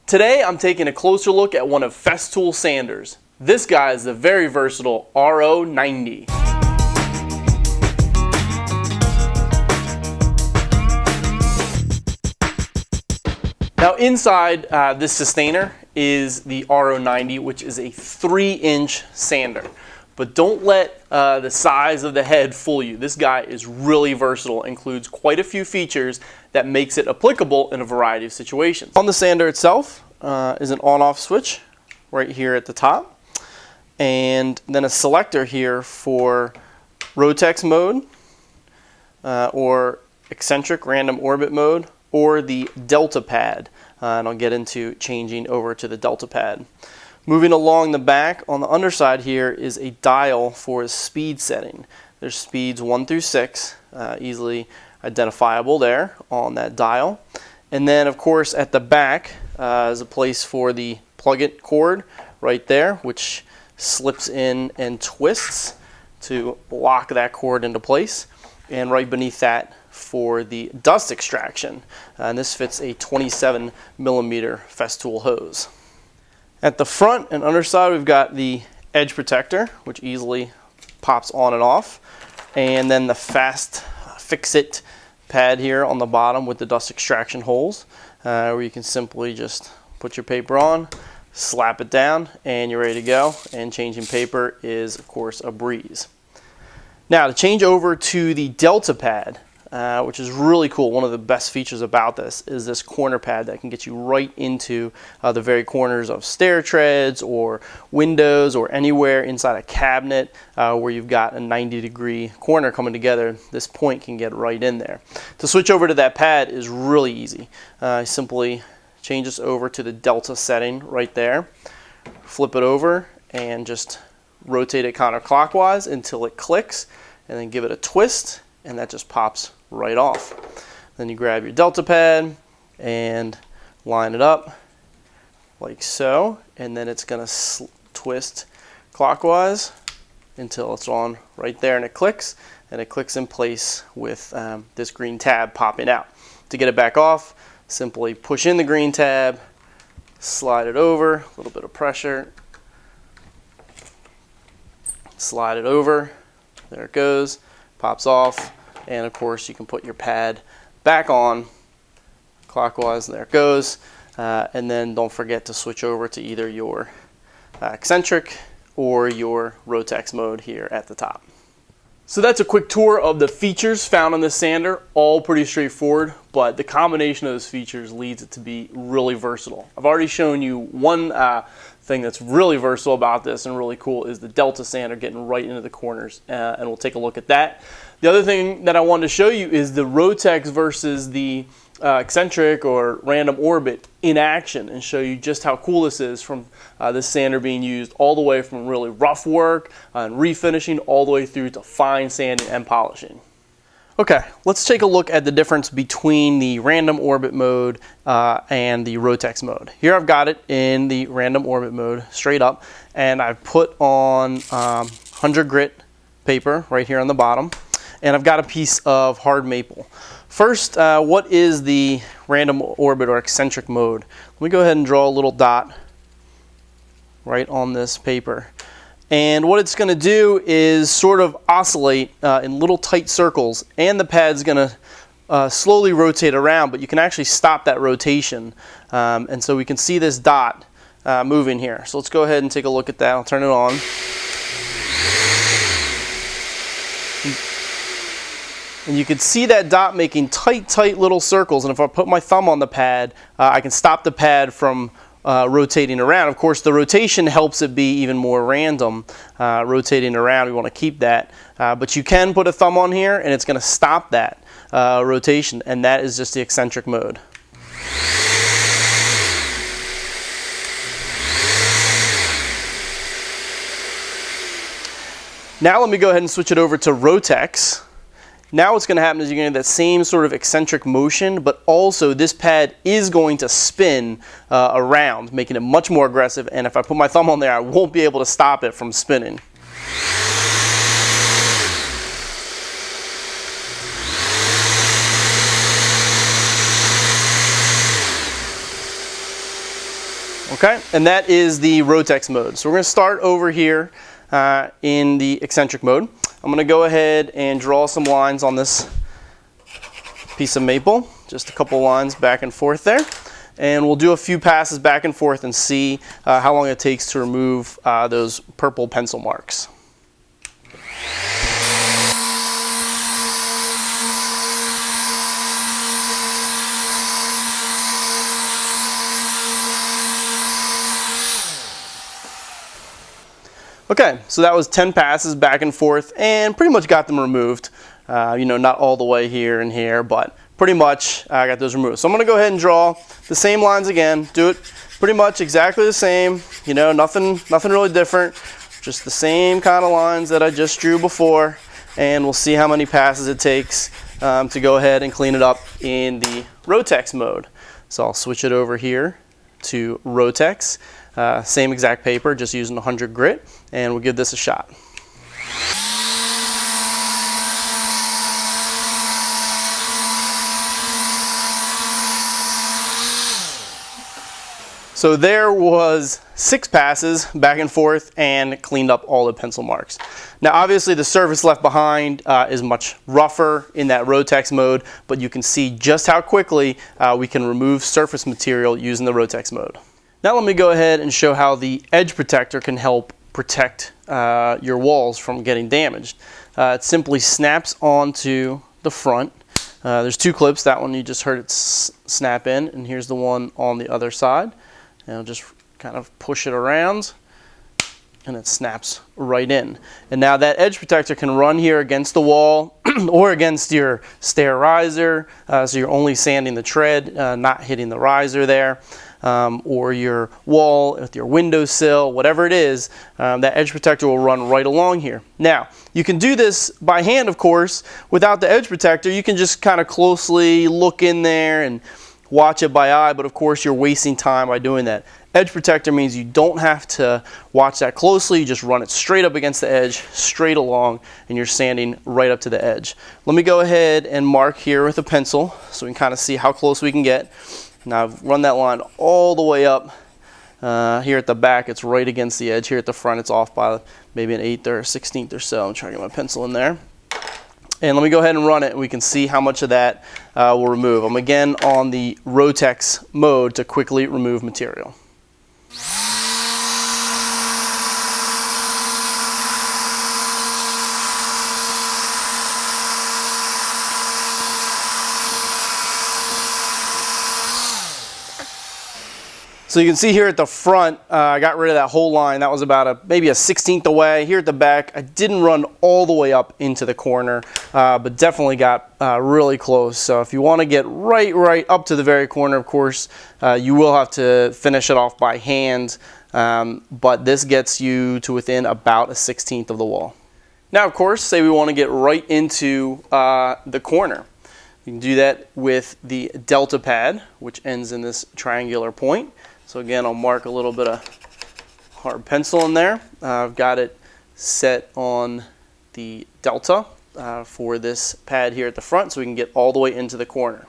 Today I'm taking a closer look at one of Festool sanders. This guy is the very versatile RO90. Now inside this sustainer is the RO90, which is a 3-inch sander. But don't let the size of the head fool you. This guy is really versatile, includes quite a few features that makes it applicable in a variety of situations. On the sander itself is an on-off switch right here at the top, and then a selector here for Rotex mode or eccentric random orbit mode, or the delta pad, and I'll get into changing over to the delta pad. Moving along the back, on the underside here is a dial for a speed setting. There's speeds 1 through 6, easily identifiable there on that dial. And then of course at the back is a place for the plug-it cord right there, which slips in and twists to lock that cord into place. And right beneath that for the dust extraction. And this fits a 27mm Festool hose. At the front and underside, we've got the edge protector, which easily pops on and off, and then the fast fix-it pad here on the bottom with the dust extraction holes, where you can simply just put your paper on, slap it down, and you're ready to go. And changing paper is, of course, a breeze. Now to change over to the delta pad, which is really cool. One of the best features about this is this corner pad that can get you right into the very corners of stair treads or windows or anywhere inside a cabinet where you've got a 90-degree corner coming together. This point can get right in there. To switch over to that pad is really easy. Simply change this over to the delta setting right there, flip it over, and just rotate it counterclockwise until it clicks, and then give it a twist, and that just pops right off. Then you grab your delta pad and line it up like so, and then it's going to twist clockwise until it's on right there, and it clicks in place with this green tab popping out. To get it back off, simply push in the green tab, slide it over, a little bit of pressure, slide it over, there it goes, pops off. And of course you can put your pad back on clockwise, and there it goes. And then don't forget to switch over to either your eccentric or your Rotex mode here at the top. So that's a quick tour of the features found on this sander. All pretty straightforward, but the combination of those features leads it to be really versatile. I've already shown you one thing that's really versatile about this and really cool is the delta sander getting right into the corners, and we'll take a look at that. The other thing that I wanted to show you is the Rotex versus the eccentric or random orbit in action, and show you just how cool this is from this sander being used all the way from really rough work and refinishing all the way through to fine sanding and polishing. Okay, let's take a look at the difference between the random orbit mode and the Rotex mode. Here I've got it in the random orbit mode straight up, and I've put on 100 grit paper right here on the bottom, and I've got a piece of hard maple. First, what is the random orbit or eccentric mode? Let me go ahead and draw a little dot right on this paper. And what it's going to do is sort of oscillate in little tight circles, and the pad's going to slowly rotate around, but you can actually stop that rotation. And so we can see this dot moving here. So let's go ahead and take a look at that. I'll turn it on. And you can see that dot making tight little circles, and if I put my thumb on the pad, I can stop the pad from rotating around. Of course, the rotation helps it be even more random, rotating around. We want to keep that, but you can put a thumb on here and it's going to stop that rotation, and that is just the eccentric mode. Now let me go ahead and switch it over to Rotex. Now what's going to happen is you're going to get that same sort of eccentric motion, but also this pad is going to spin around, making it much more aggressive, and if I put my thumb on there, I won't be able to stop it from spinning. Okay, and that is the Rotex mode. So we're going to start over here in the eccentric mode. I'm going to go ahead and draw some lines on this piece of maple, just a couple lines back and forth there. And we'll do a few passes back and forth and see how long it takes to remove those purple pencil marks. Okay, so that was 10 passes back and forth and pretty much got them removed. You know, not all the way here and here, but pretty much I got those removed. So I'm going to go ahead and draw the same lines again. Do it pretty much exactly the same. You know, nothing really different. Just the same kind of lines that I just drew before. And we'll see how many passes it takes to go ahead and clean it up in the Rotex mode. So I'll switch it over here to Rotex. Same exact paper, just using 100 grit, and we'll give this a shot. So there was 6 passes back and forth and cleaned up all the pencil marks. Now obviously the surface left behind is much rougher in that Rotex mode, but you can see just how quickly we can remove surface material using the Rotex mode. Now let me go ahead and show how the edge protector can help protect your walls from getting damaged. It simply snaps onto the front. There's 2 clips. That one you just heard it snap in, and here's the one on the other side. And I'll just kind of push it around and it snaps right in. And now that edge protector can run here against the wall or against your stair riser, so you're only sanding the tread, not hitting the riser there. Or your wall with your windowsill, whatever it is, that edge protector will run right along here. Now, you can do this by hand, of course. Without the edge protector, you can just kind of closely look in there and watch it by eye, but of course you're wasting time by doing that. Edge protector means you don't have to watch that closely. You just run it straight up against the edge, straight along, and you're sanding right up to the edge. Let me go ahead and mark here with a pencil so we can kind of see how close we can get. Now I've run that line all the way up. Here at the back, it's right against the edge. Here at the front, it's off by maybe an 1/8 or a 1/16 or so. I'm trying to get my pencil in there. And let me go ahead and run it, and we can see how much of that we'll remove. I'm again on the Rotex mode to quickly remove material. So you can see here at the front, I got rid of that whole line. That was about maybe a 1/16 away. Here at the back, I didn't run all the way up into the corner, but definitely got really close. So if you want to get right up to the very corner, of course, you will have to finish it off by hand, but this gets you to within about a 1/16 of the wall. Now, of course, say we want to get right into the corner. You can do that with the delta pad, which ends in this triangular point. So again, I'll mark a little bit of hard pencil in there. I've got it set on the delta for this pad here at the front so we can get all the way into the corner.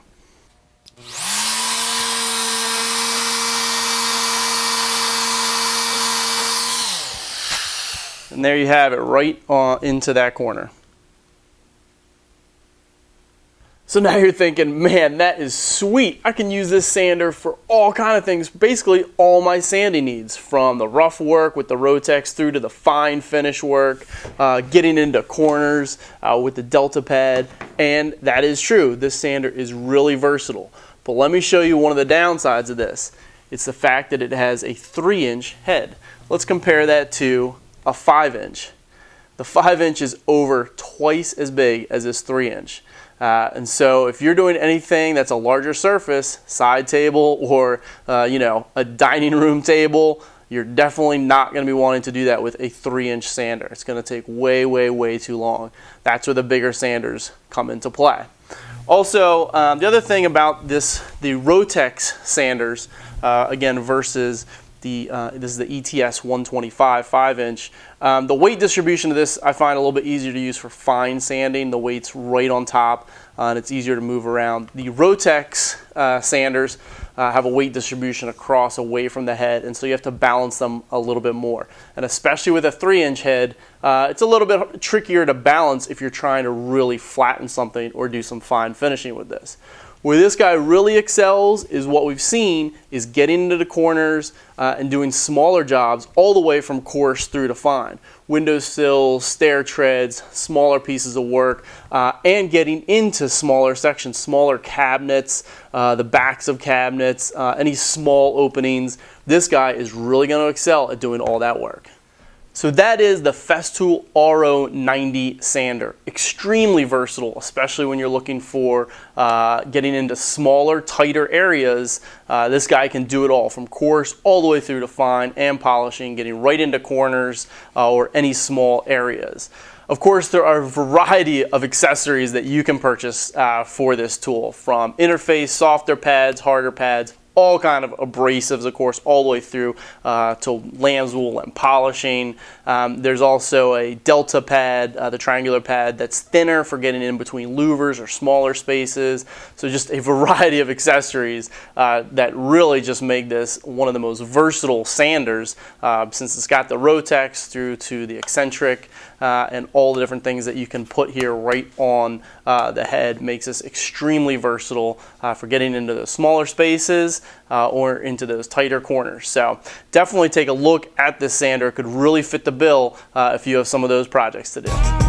And there you have it, right into that corner. So now you're thinking, man, that is sweet. I can use this sander for all kind of things, basically all my sanding needs, from the rough work with the Rotex through to the fine finish work, getting into corners with the delta pad, and that is true. This sander is really versatile. But let me show you one of the downsides of this. It's the fact that it has a 3-inch head. Let's compare that to a 5-inch. The 5-inch is over twice as big as this 3-inch. And so if you're doing anything that's a larger surface, side table or you know, a dining room table, you're definitely not going to be wanting to do that with a 3-inch sander. It's going to take way too long. That's where the bigger sanders come into play. Also, the other thing about the Rotex sanders, again versus this is the ETS 125 5-inch. The weight distribution of this I find a little bit easier to use for fine sanding. The weight's right on top and it's easier to move around. The Rotex sanders, have a weight distribution across away from the head, and so you have to balance them a little bit more. And especially with a 3-inch head, it's a little bit trickier to balance if you're trying to really flatten something or do some fine finishing with this. Where this guy really excels is what we've seen is getting into the corners and doing smaller jobs all the way from coarse through to fine. Window sills, stair treads, smaller pieces of work, and getting into smaller sections, smaller cabinets, the backs of cabinets, any small openings. This guy is really going to excel at doing all that work. So that is the Festool RO90 sander. Extremely versatile, especially when you're looking for getting into smaller, tighter areas. This guy can do it all, from coarse all the way through to fine and polishing, getting right into corners or any small areas. Of course, there are a variety of accessories that you can purchase for this tool, from interface, softer pads, harder pads, all kind of abrasives, of course, all the way through to lamb's wool and polishing. There's also a delta pad, the triangular pad that's thinner for getting in between louvers or smaller spaces. So just a variety of accessories that really just make this one of the most versatile sanders, since it's got the Rotex through to the Eccentric and all the different things that you can put here right on the head. Makes this extremely versatile for getting into the smaller spaces or into those tighter corners. So definitely take a look at this sander. It could really fit the bill if you have some of those projects to do.